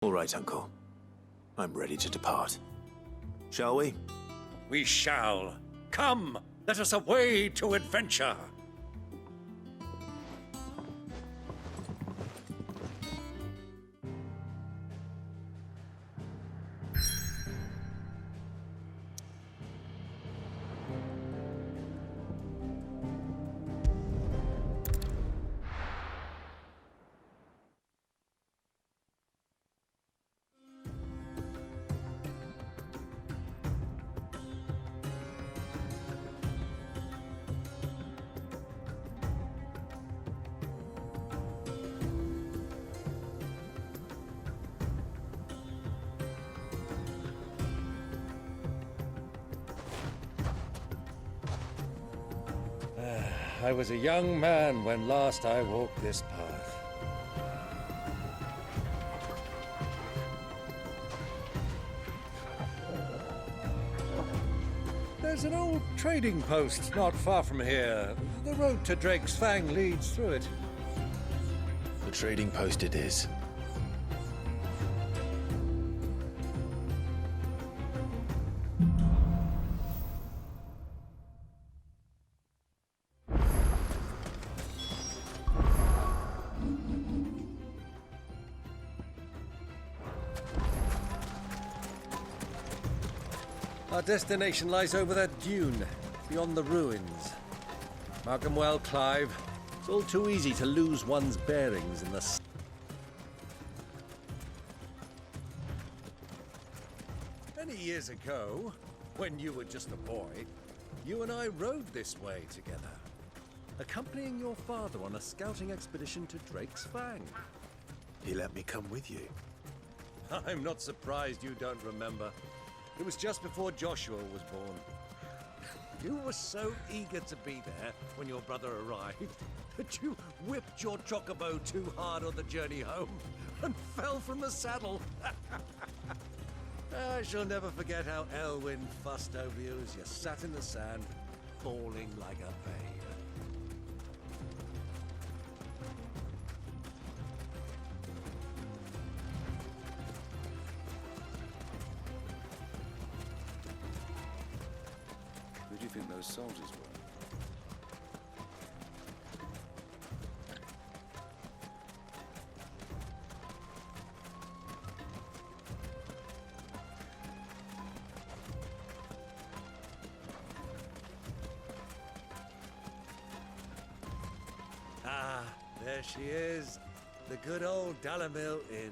All right, Uncle. I'm ready to depart. Shall we? We shall. Come, let us away to adventure. I was a young man when last I walked this path. There's an old trading post not far from here. The road to Drake's Fang leads through it. The trading post it is. Our destination lies over that dune, beyond the ruins. Mark 'em well, Clive. It's all too easy to lose one's bearings in the... Many years ago, when you were just a boy, you and I rode this way together, accompanying your father on a scouting expedition to Drake's Fang. He let me come with you. I'm not surprised you don't remember. It was just before Joshua was born. You were so eager to be there when your brother arrived that you whipped your chocobo too hard on the journey home and fell from the saddle. I shall never forget how Elwyn fussed over you as you sat in the sand, bawling like a babe. Who do you think those soldiers were? Ah, there she is. The good old Dalimil Inn.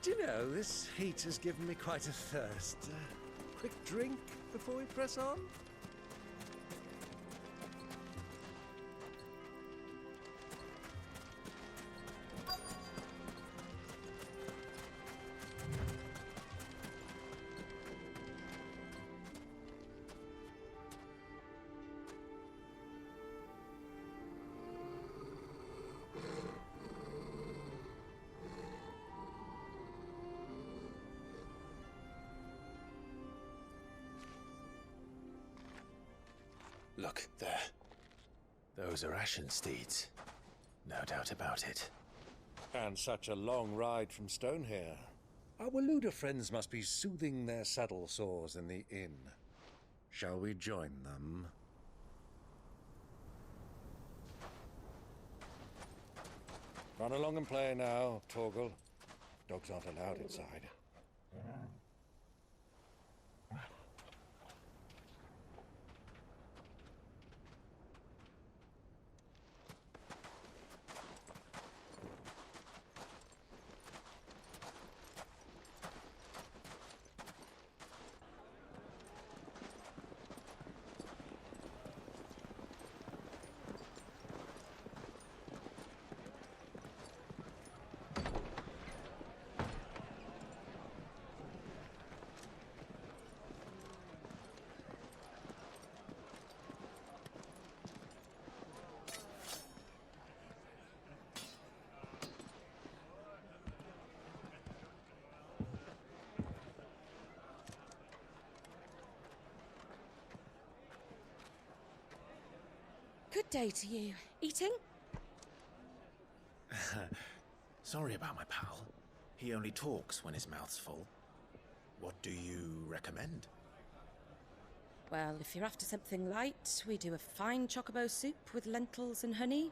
Do you know, this heat has given me quite a thirst. Quick drink before we press on? Look, there. Those are ashen steeds. No doubt about it. And such a long ride from Stonehair. Our Waloeder friends must be soothing their saddle sores in the inn. Shall we join them? Run along and play now, Torgal. Dogs aren't allowed inside. Good day to you. Eating? Sorry about my pal. He only talks when his mouth's full. What do you recommend? Well, if you're after something light, we do a fine chocobo soup with lentils and honey.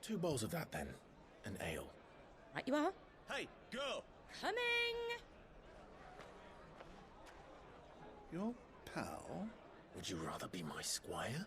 2 bowls of that, then. An ale. Right you are. Hey, girl! Coming! Your pal? Would you rather be my squire?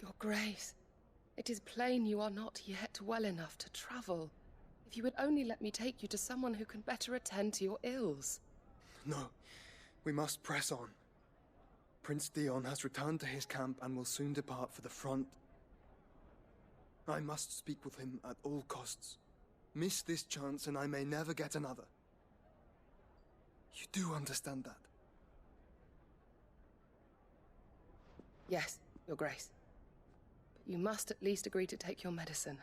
Your Grace, it is plain you are not yet well enough to travel. If you would only let me take you to someone who can better attend to your ills. No, we must press on. Prince Dion has returned to his camp and will soon depart for the front. I must speak with him at all costs. Miss this chance and I may never get another. You do understand that? Yes, Your Grace. But you must at least agree to take your medicine.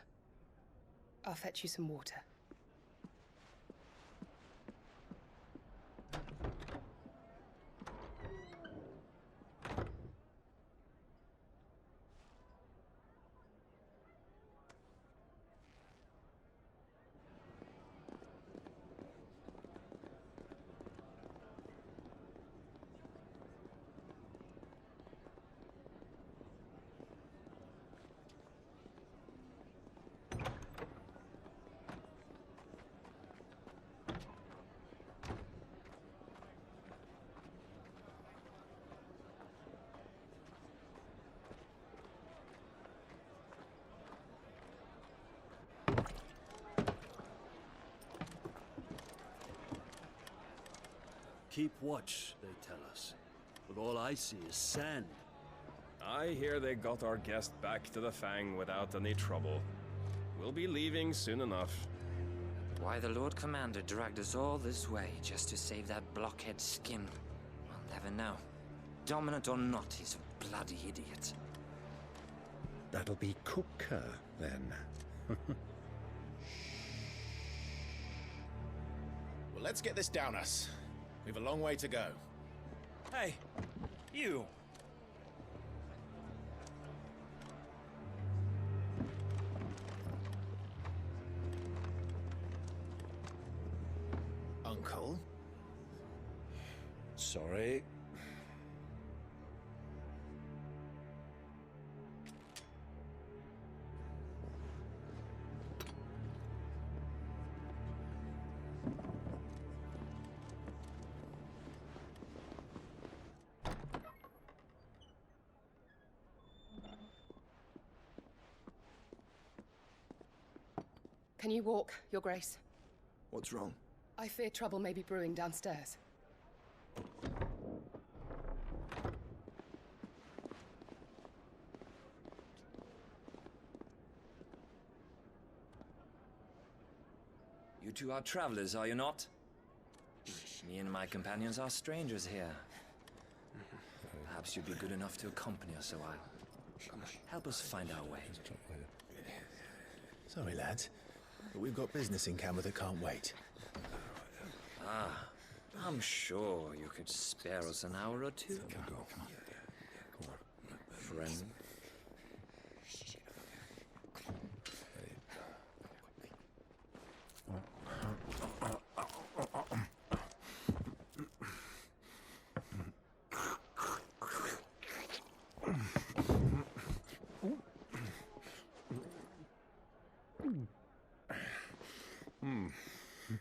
I'll fetch you some water. Keep watch, they tell us. But all I see is sand. I hear they got our guest back to the Fang without any trouble. We'll be leaving soon enough. Why the Lord Commander dragged us all this way just to save that blockhead's skin, I'll never know. Dominant or not, he's a bloody idiot. That'll be Cooker, then. Well, let's get this down us. We've a long way to go. Hey, you! Uncle? Sorry. Can you walk, Your Grace? What's wrong? I fear trouble may be brewing downstairs. You two are travelers, are you not? Me and my companions are strangers here. Perhaps you'd be good enough to accompany us a while. Help us find our way. Sorry, lads, but we've got business in camera that can't wait. Ah, I'm sure you could spare us an hour or two. Friend.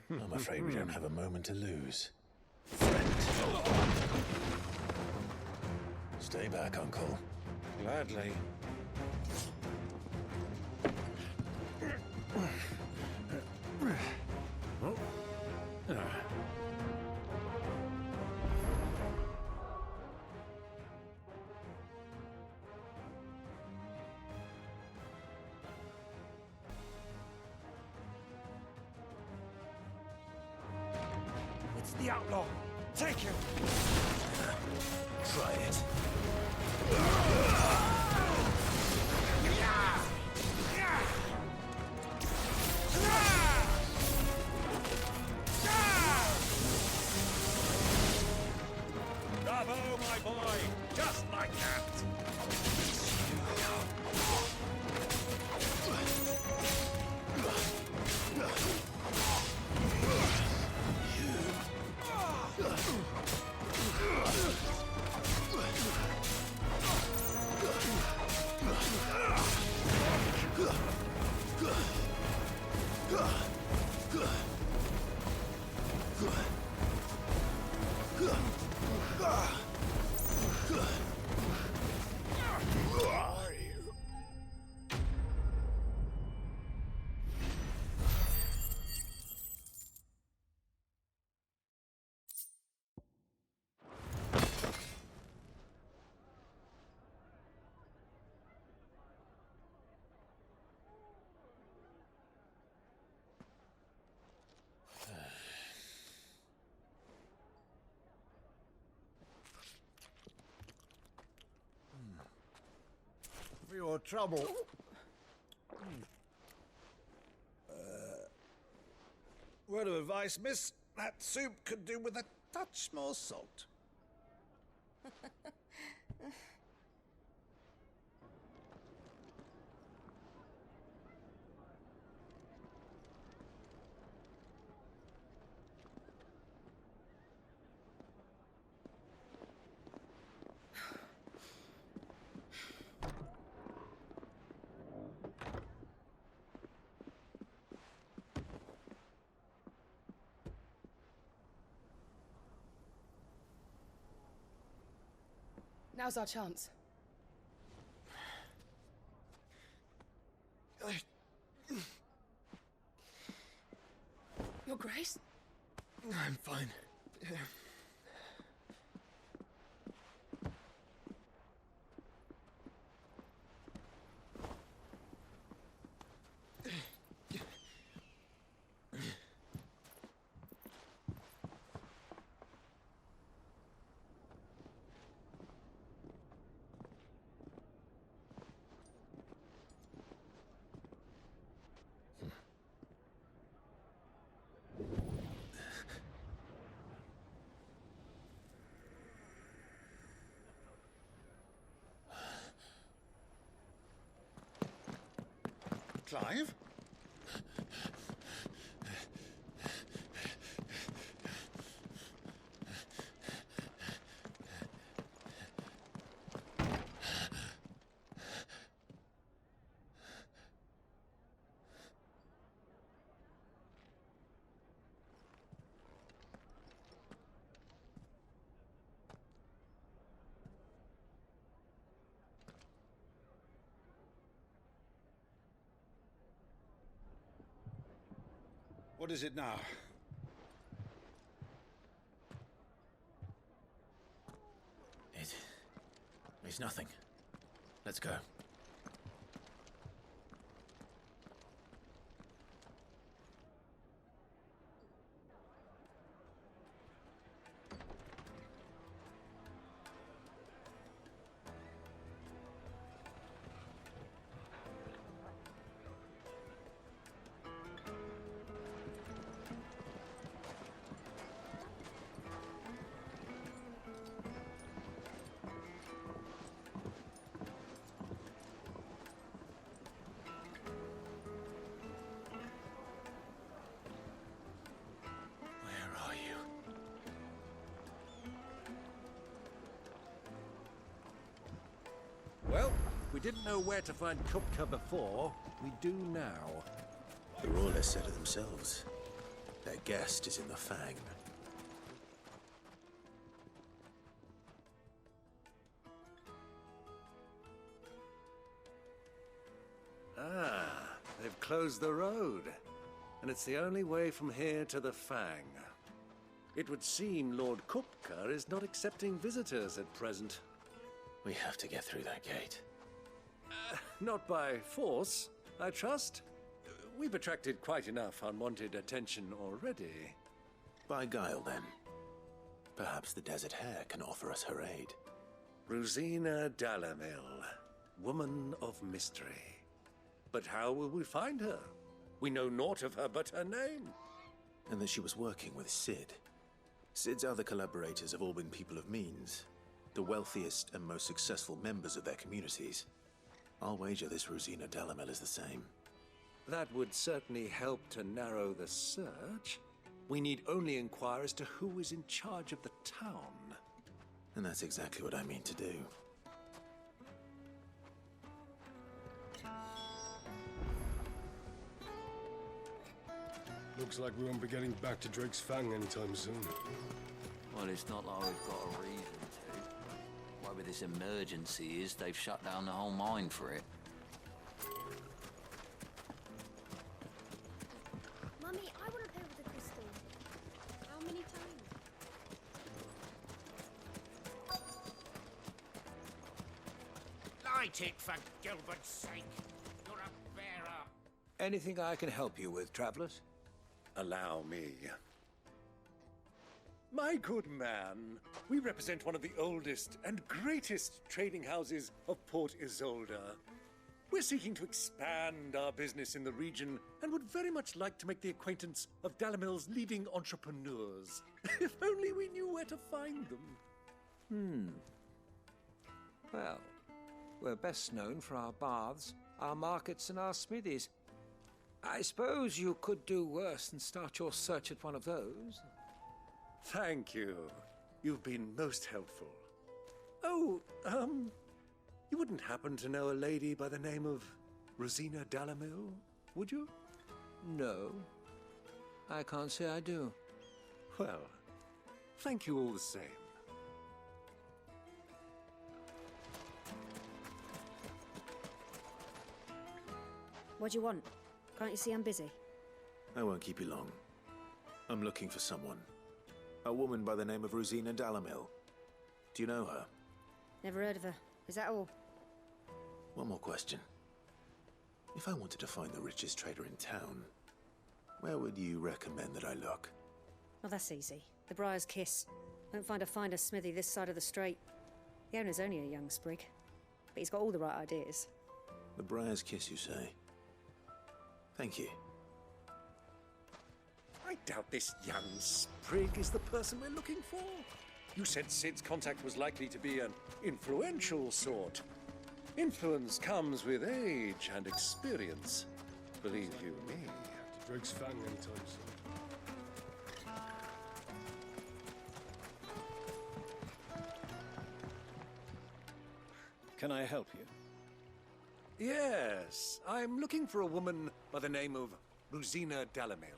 I'm afraid we don't have a moment to lose. Stay back, Uncle. Gladly. It's the outlaw. Take him. Try it. Bravo, my boy! Just like that! For your trouble. Word of advice, miss. That soup could do with a touch more salt. Now's our chance. Your Grace? I'm fine. Clive? What is it now? It's nothing. Let's go. Well, we didn't know where to find Kupka before. We do now. The royalists said it themselves. Their guest is in the Fang. Ah, they've closed the road, and it's the only way from here to the Fang. It would seem Lord Kupka is not accepting visitors at present. We have to get through that gate. Not by force, I trust. We've attracted quite enough unwanted attention already. By guile, then. Perhaps the Desert Hare can offer us her aid. Rosina Dalimil, woman of mystery. But how will we find her? We know naught of her but her name. And that she was working with Sid. Sid's other collaborators have all been people of means, the wealthiest and most successful members of their communities. I'll wager this Rosina Dalimil is the same. That would certainly help to narrow the search. We need only inquire as to who is in charge of the town. And that's exactly what I mean to do. Looks like we won't be getting back to Drake's Fang anytime soon. Well, it's not like we've got a reason to. Whatever this emergency is, they've shut down the whole mine for it. Mummy, I want to play with the crystal. How many times? Light it, for Gilbert's sake. You're a bearer. Anything I can help you with, travelers? Allow me. My good man, we represent one of the oldest and greatest trading houses of Port Isolde. We're seeking to expand our business in the region and would very much like to make the acquaintance of Dalimil's leading entrepreneurs. If only we knew where to find them. Well, we're best known for our baths, our markets, and our smithies. I suppose you could do worse than start your search at one of those. Thank you. You've been most helpful. Oh, you wouldn't happen to know a lady by the name of Rosina Dalimil, would you? No, I can't say I do. Well, thank you all the same. What do you want? Can't you see I'm busy? I won't keep you long. I'm looking for someone. A woman by the name of Rosina Dalimil. Do you know her? Never heard of her. Is that all? One more question. If I wanted to find the richest trader in town, where would you recommend that I look? Oh, that's easy. The Briar's Kiss. Won't find a finer smithy this side of the strait. The owner's only a young sprig, but he's got all the right ideas. The Briar's Kiss, you say? Thank you. I doubt this young sprig is the person we're looking for. You said Sid's contact was likely to be an influential sort. Influence comes with age and experience. Believe you me. To Drake's Fang anytime soon. Can I help you? Yes, I'm looking for a woman by the name of Rosina Dalimil.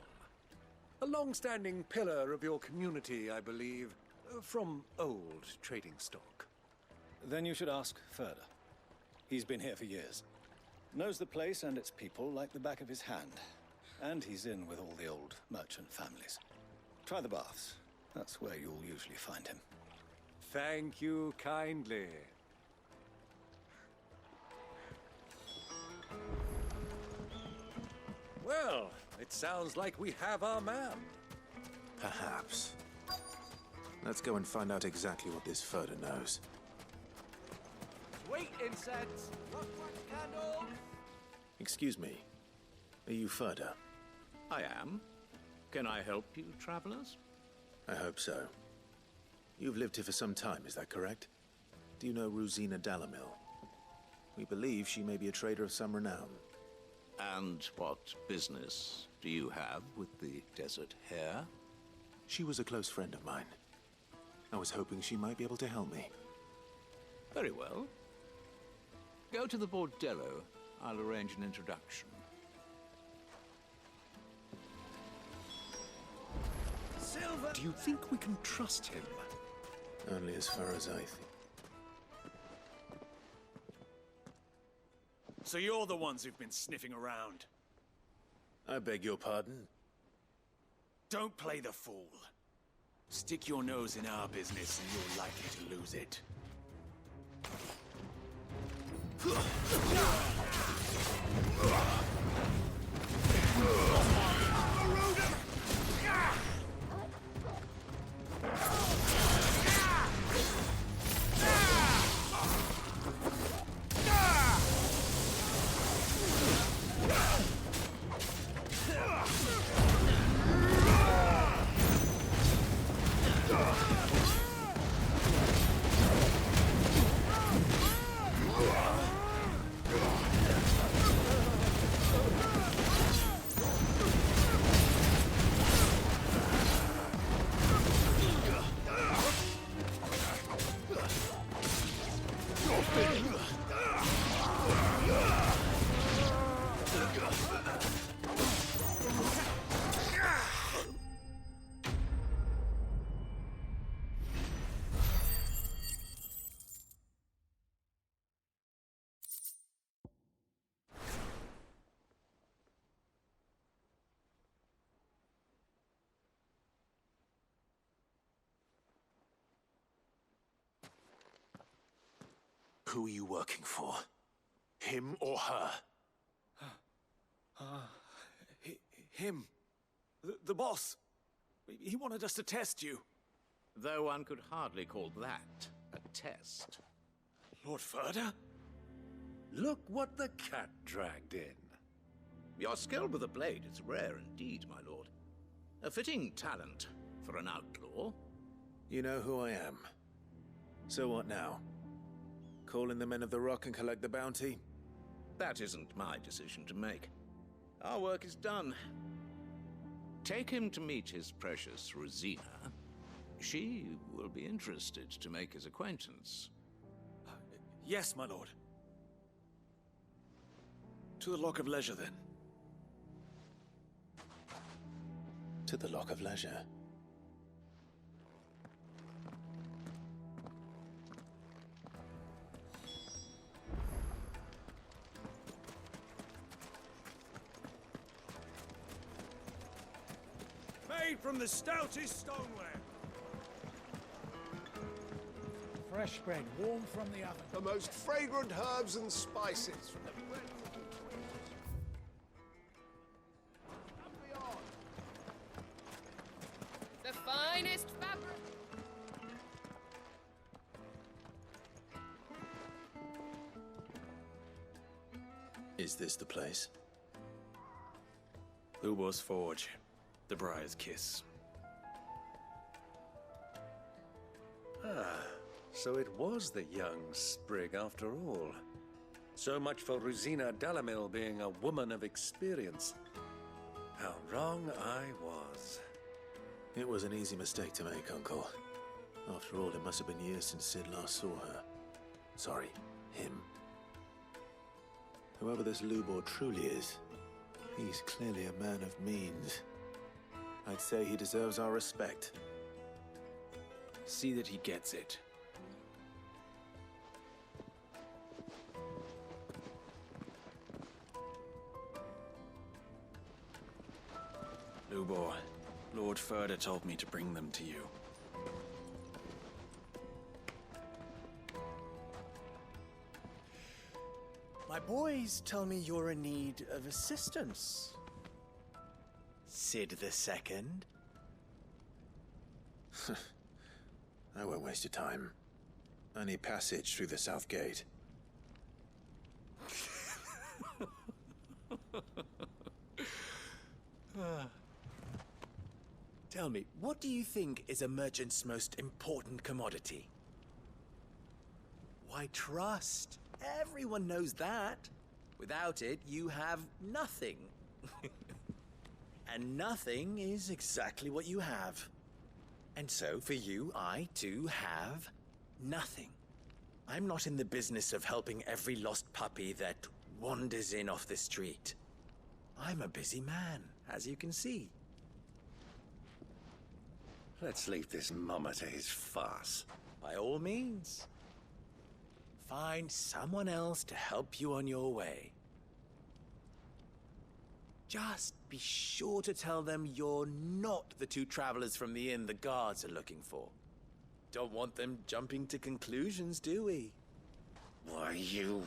A long-standing pillar of your community, I believe, from old trading stock. Then you should ask Ferda. He's been here for years. Knows the place and its people like the back of his hand. And he's in with all the old merchant families. Try the baths. That's where you'll usually find him. Thank you kindly. Well, it sounds like we have our man. Perhaps. Let's go and find out exactly what this Ferda knows. Sweet incense! Wax candle! Excuse me. Are you Ferda? I am. Can I help you, travelers? I hope so. You've lived here for some time, is that correct? Do you know Rosina Dalimil? We believe she may be a trader of some renown. And what business do you have with the Desert Hare? She was a close friend of mine. I was hoping she might be able to help me. Very well. Go to the bordello. I'll arrange an introduction. Silver! Do you think we can trust him? Only as far as I think. So you're the ones who've been sniffing around. I beg your pardon? Don't play the fool. Stick your nose in our business and you're likely to lose it. Who are you working for? Him or her? Him. The boss. He wanted us to test you. Though one could hardly call that a test. Lord Ferda? Look what the cat dragged in. Your skill with the blade is rare indeed, my lord. A fitting talent for an outlaw. You know who I am. So what now? Call in the Men of the Rock and collect the bounty? That isn't my decision to make. Our work is done. Take him to meet his precious Rosina. She will be interested to make his acquaintance. Yes, my lord. To the Lock of Leisure, then. To the Lock of Leisure. Made from the stoutest stoneware. Fresh bread, warm from the oven. The most fragrant herbs and spices from the The finest fabric. Is this the place? L'ubor's Forge. The Briar's Kiss. Ah, so it was the young sprig after all. So much for Rosina Dalimil being a woman of experience. How wrong I was. It was an easy mistake to make, Uncle. After all, it must have been years since Sid last saw her. Sorry, him. Whoever this L'ubor truly is, he's clearly a man of means. I'd say he deserves our respect. See that he gets it. L'ubor, Lord Ferda told me to bring them to you. My boys tell me you're in need of assistance. Sid the Second. I won't waste your time. I need passage through the south gate. Tell me, what do you think is a merchant's most important commodity? Why, trust. Everyone knows that. Without it, you have nothing. And nothing is exactly what you have. And so, for you, I, too, have nothing. I'm not in the business of helping every lost puppy that wanders in off the street. I'm a busy man, as you can see. Let's leave this mummer to his farce. By all means. Find someone else to help you on your way. Just be sure to tell them you're not the two travelers from the inn the guards are looking for. Don't want them jumping to conclusions, do we? Why, you...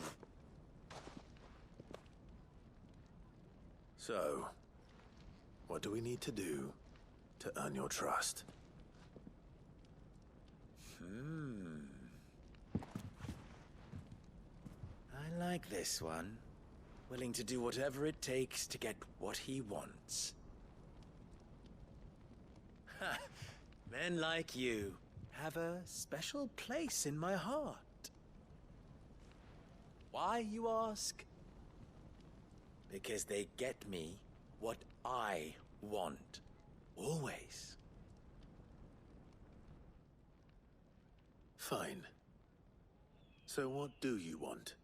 So, what do we need to do to earn your trust? I like this one. Willing to do whatever it takes to get what he wants. Ha! Men like you have a special place in my heart. Why, you ask? Because they get me what I want. Always. Fine. So what do you want?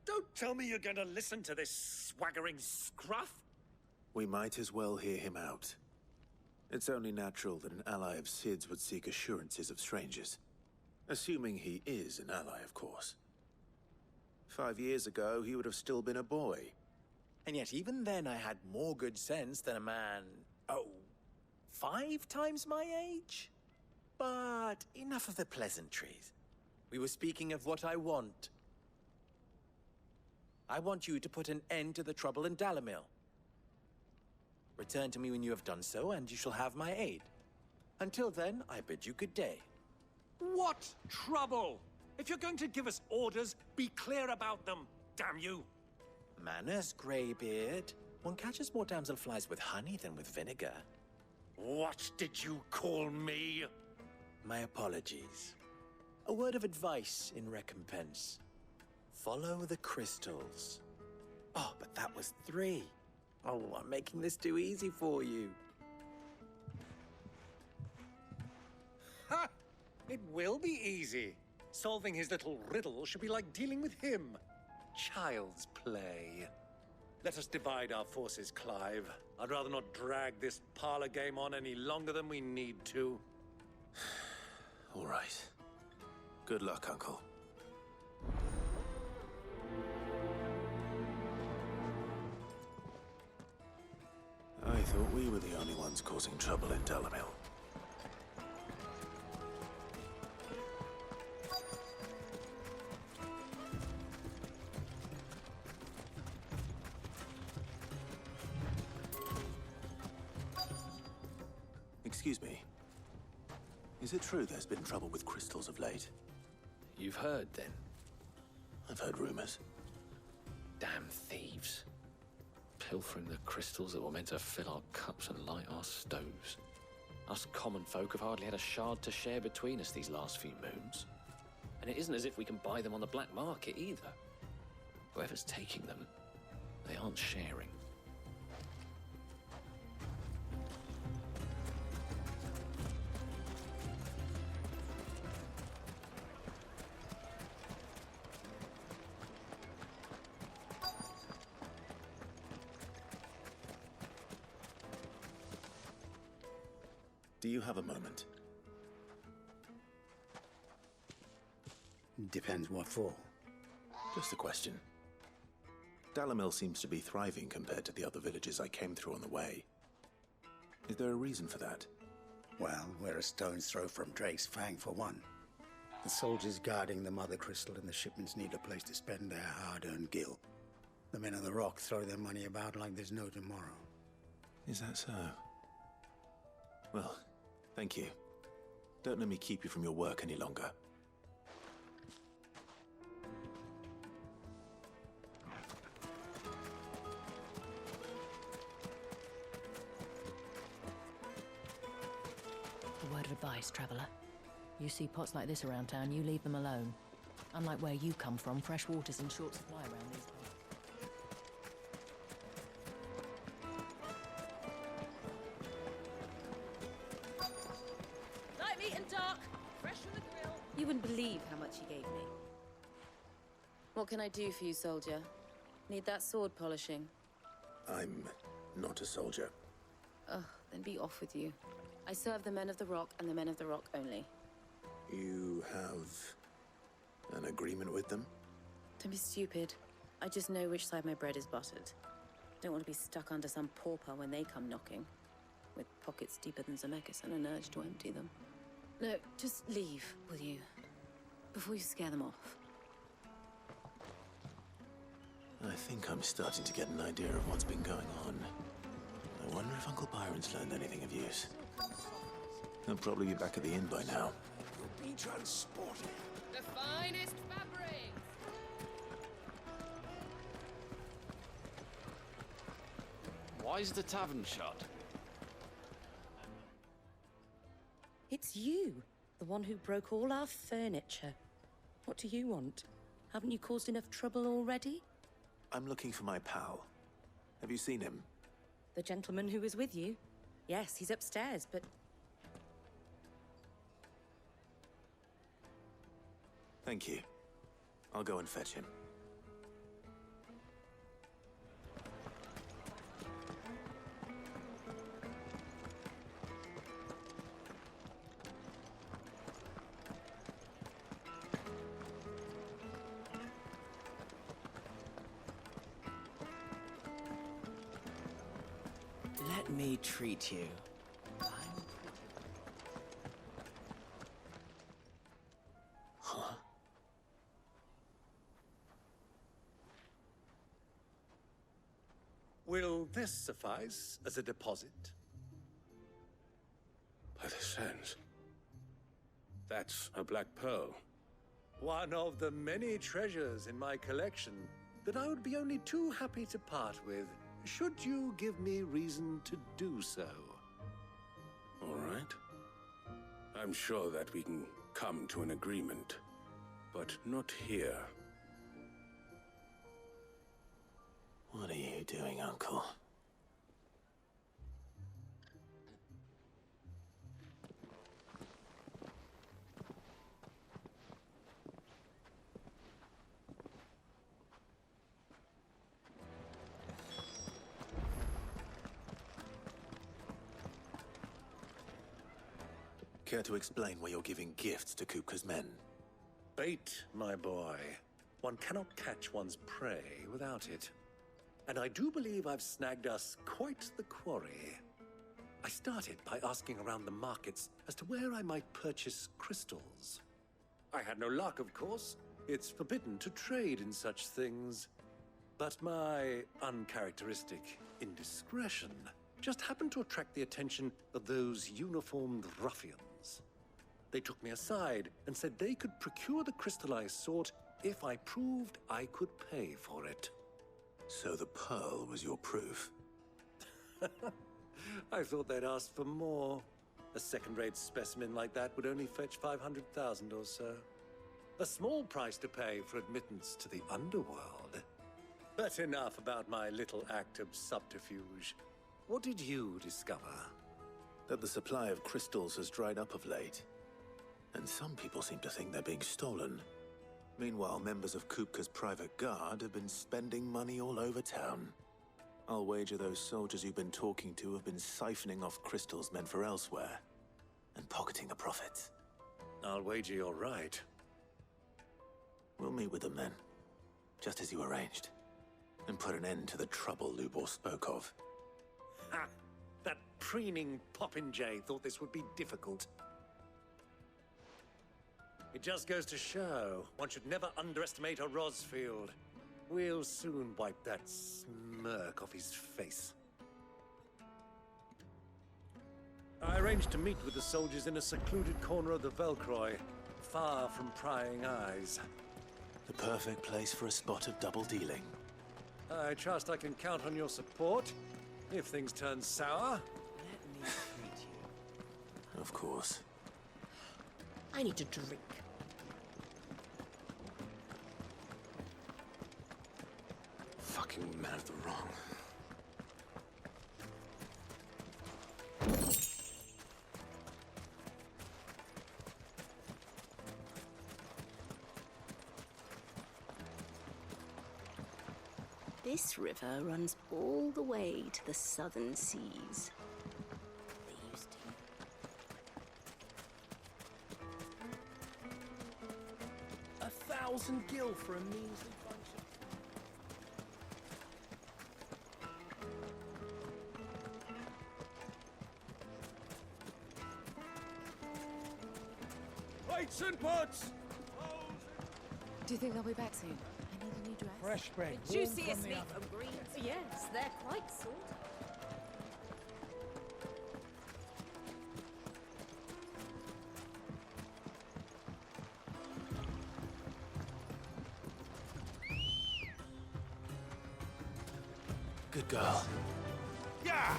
Don't tell me you're going to listen to this swaggering scruff! We might as well hear him out. It's only natural that an ally of Sid's would seek assurances of strangers. Assuming he is an ally, of course. 5 years ago, he would have still been a boy. And yet even then I had more good sense than a man... 5 times my age? But enough of the pleasantries. We were speaking of what I want. I want you to put an end to the trouble in Dalimil. Return to me when you have done so, and you shall have my aid. Until then, I bid you good day. What trouble? If you're going to give us orders, be clear about them, damn you! Manners, Greybeard. One catches more damselflies with honey than with vinegar. What did you call me? My apologies. A word of advice in recompense. Follow the crystals. Oh, but that was 3. Oh, I'm making this too easy for you. Ha! It will be easy. Solving his little riddle should be like dealing with him. Child's play. Let us divide our forces, Clive. I'd rather not drag this parlor game on any longer than we need to. All right. Good luck, Uncle. I thought we were the only ones causing trouble in Dalimil. Excuse me. Is it true there's been trouble with crystals of late? You've heard, then? I've heard rumors. Damn thieves. Pilfering the crystals that were meant to fill our cups and light our stoves. Us common folk have hardly had a shard to share between us these last few moons. And it isn't as if we can buy them on the black market either. Whoever's taking them, they aren't sharing. Do you have a moment? Depends what for. Just a question. Dalimil seems to be thriving compared to the other villages I came through on the way. Is there a reason for that? Well, we're a stone's throw from Drake's Fang, for one. The soldiers guarding the Mother Crystal and the shipments need a place to spend their hard-earned gil. The men of the Rock throw their money about like there's no tomorrow. Is that so? Well, thank you. Don't let me keep you from your work any longer. A word of advice, traveller. You see pots like this around town, you leave them alone. Unlike where you come from, fresh water's in short supply around these parts. Light meat and dark, fresh from the grill. You wouldn't believe how much he gave me. What can I do for you, soldier? Need that sword polishing? I'm not a soldier. Ugh, then be off with you. I serve the men of the Rock and the men of the Rock only. You have an agreement with them? Don't be stupid. I just know which side my bread is buttered. Don't want to be stuck under some pauper when they come knocking, with pockets deeper than Zemeckis and an urge to empty them. No, just leave, will you? Before you scare them off. I think I'm starting to get an idea of what's been going on. I wonder if Uncle Byron's learned anything of use. He'll probably be back at the inn by now. You'll be transported. The finest fabric! Why is the tavern shut? It's you, the one who broke all our furniture. What do you want? Haven't you caused enough trouble already? I'm looking for my pal. Have you seen him? The gentleman who was with you? Yes, he's upstairs, but... Thank you. I'll go and fetch him. Let me treat you. Huh? Will this suffice as a deposit? By the sands. That's a black pearl. One of the many treasures in my collection that I would be only too happy to part with, should you give me reason to do so. All right. I'm sure that we can come to an agreement, but not here. What are you doing, Uncle? Care to explain why you're giving gifts to Kupka's men? Bait, my boy. One cannot catch one's prey without it. And I do believe I've snagged us quite the quarry. I started by asking around the markets as to where I might purchase crystals. I had no luck, of course. It's forbidden to trade in such things. But my uncharacteristic indiscretion just happened to attract the attention of those uniformed ruffians. They took me aside and said they could procure the crystal I sought if I proved I could pay for it. So the pearl was your proof? I thought they'd asked for more. A second-rate specimen like that would only fetch 500,000 or so. A small price to pay for admittance to the underworld. But enough about my little act of subterfuge. What did you discover? That the supply of crystals has dried up of late. And some people seem to think they're being stolen. Meanwhile, members of Kupka's private guard have been spending money all over town. I'll wager those soldiers you've been talking to have been siphoning off crystals meant for elsewhere, and pocketing the profits. I'll wager you're right. We'll meet with them then, just as you arranged, and put an end to the trouble L'ubor spoke of. Ha! That preening popinjay thought this would be difficult. It just goes to show, one should never underestimate a Rosfield. We'll soon wipe that smirk off his face. I arranged to meet with the soldiers in a secluded corner of the Velkroy, far from prying eyes. The perfect place for a spot of double dealing. I trust I can count on your support, if things turn sour. Let me treat you. Of course. I need to drink. Fucking man of the wrong. This river runs all the way to the southern seas. They used to. 1,000 gil for a measly bunch Weights and pots! Do you think they'll be back soon? I need a new dress. Fresh bread. The juiciest meat from greens. Yes, they're quite salty. Good girl. Yeah!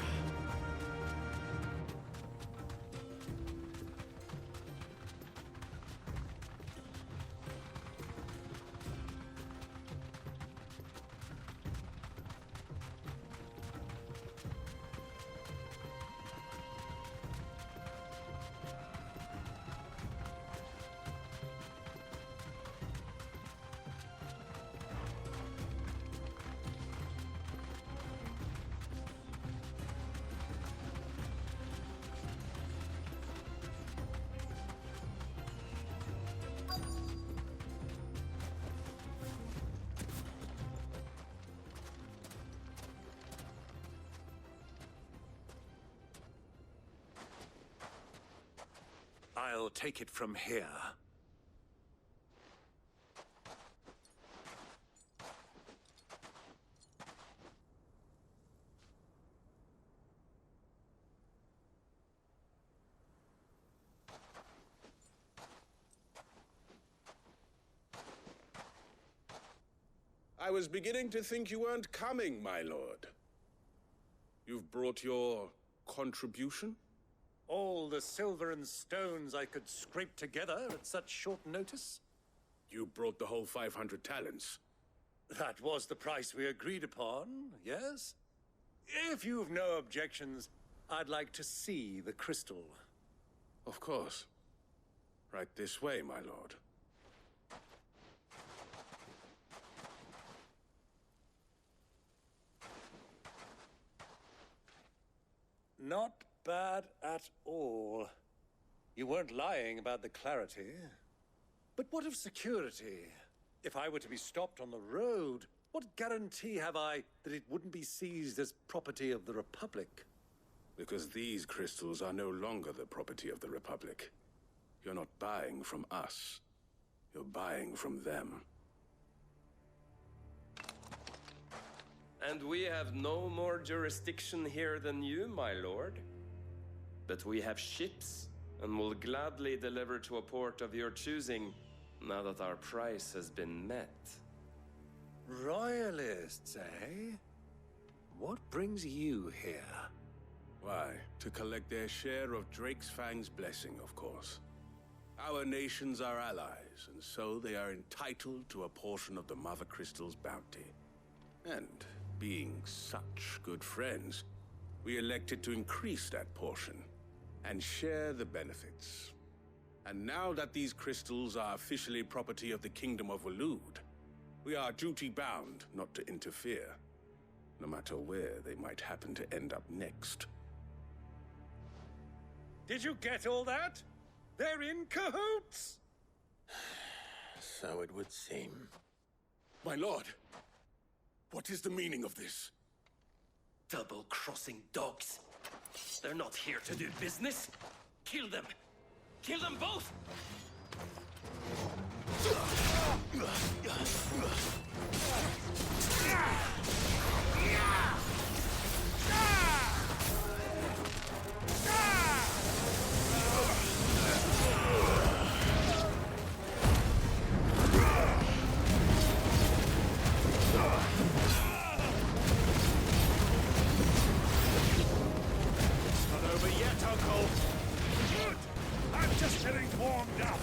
I'll take it from here. I was beginning to think you weren't coming, my lord. You've brought your contribution? All the silver and stones I could scrape together at such short notice? You brought the whole 500 talents. That was the price we agreed upon, yes? If you've no objections, I'd like to see the crystal. Of course. Right this way, my lord. Not bad at all. You weren't lying about the clarity. But what of security? If I were to be stopped on the road, what guarantee have I that it wouldn't be seized as property of the Republic? Because these crystals are no longer the property of the Republic. You're not buying from us. You're buying from them. And we have no more jurisdiction here than you, my lord. But we have ships, and will gladly deliver to a port of your choosing, now that our price has been met. Royalists, eh? What brings you here? Why, to collect their share of Drake's Fang's blessing, of course. Our nations are allies, and so they are entitled to a portion of the Mother Crystal's bounty. And being such good friends, we elected to increase that portion and share the benefits. And now that these crystals are officially property of the Kingdom of Waloeder, we are duty-bound not to interfere, no matter where they might happen to end up next. Did you get all that? They're in cahoots! So it would seem. My lord, what is the meaning of this? Double-crossing dogs. They're not here to do business. Kill them. Kill them both! Not over yet, Uncle. Good. I'm just getting warmed up.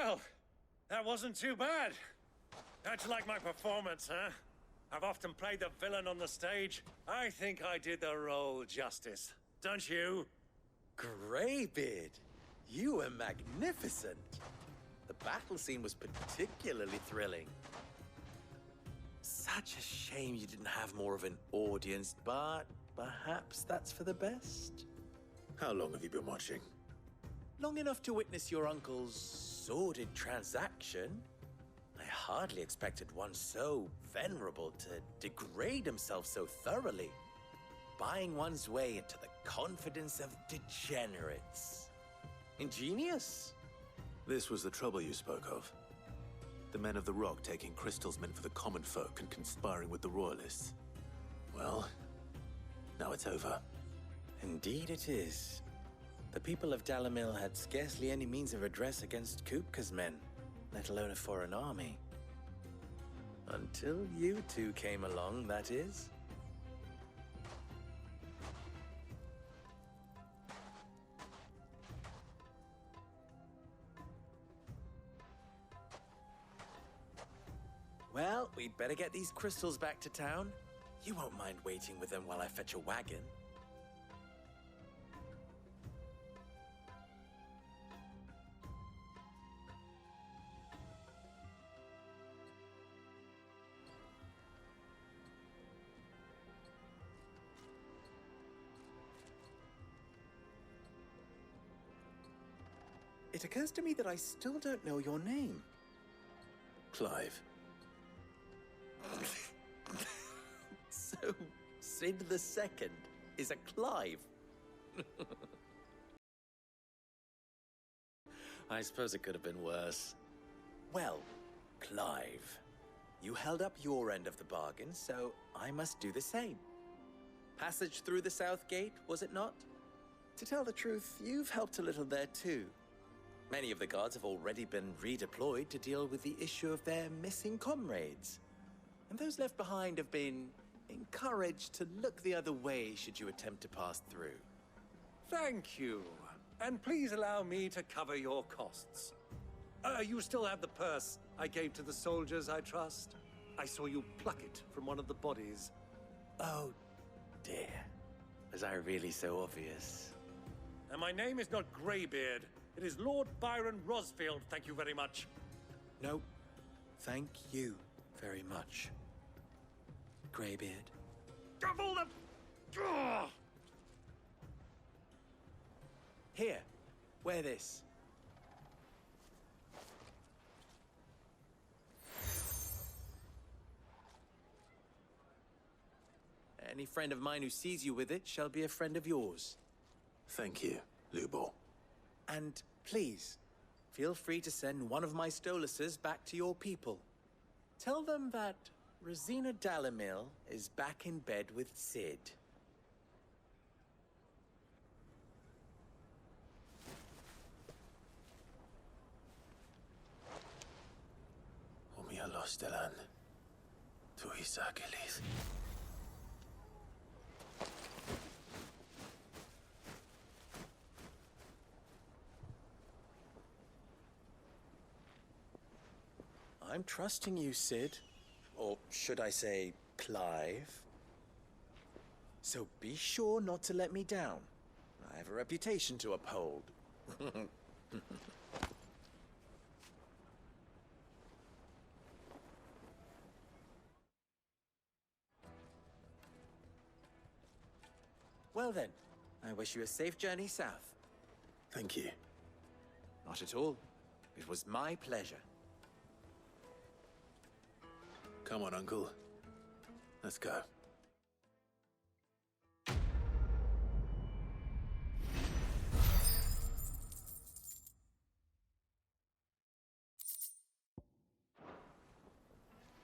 Well, that wasn't too bad. How'd you like my performance, huh? I've often played the villain on the stage. I think I did the role justice. Don't you? Greybeard, you were magnificent. The battle scene was particularly thrilling. Such a shame you didn't have more of an audience, but perhaps that's for the best. How long have you been watching? Long enough to witness your uncle's sordid transaction. I hardly expected one so venerable to degrade himself so thoroughly, buying one's way into the confidence of degenerates. Ingenious. This was the trouble you spoke of. The men of the Rock taking crystals meant for the common folk and conspiring with the royalists. Well, now it's over. Indeed it is. The people of Dalimil had scarcely any means of redress against Kupka's men, let alone a foreign army. Until you two came along, that is. Well, we'd better get these crystals back to town. You won't mind waiting with them while I fetch a wagon. It occurs to me that I still don't know your name. Clive. So, Sid the Second is a Clive. I suppose it could have been worse. Well, Clive, you held up your end of the bargain, so I must do the same. Passage through the South Gate, was it not? To tell the truth, you've helped a little there too. Many of the guards have already been redeployed to deal with the issue of their missing comrades. And those left behind have been encouraged to look the other way should you attempt to pass through. Thank you. And please allow me to cover your costs. You still have the purse I gave to the soldiers, I trust? I saw you pluck it from one of the bodies. Oh, dear. Was I really so obvious? And my name is not Greybeard. It is Lord Byron Rosfield, thank you very much. No, thank you very much, Greybeard. Double the... Here, wear this. Any friend of mine who sees you with it shall be a friend of yours. Thank you, L'ubor. And please, feel free to send one of my Stoluses back to your people. Tell them that Rosina Dalimil is back in bed with Sid. Umia lostelan. Tu isakelis. I'm trusting you, Sid. Or should I say, Clive? So be sure not to let me down. I have a reputation to uphold. Well then, I wish you a safe journey south. Thank you. Not at all. It was my pleasure. Come on, Uncle. Let's go.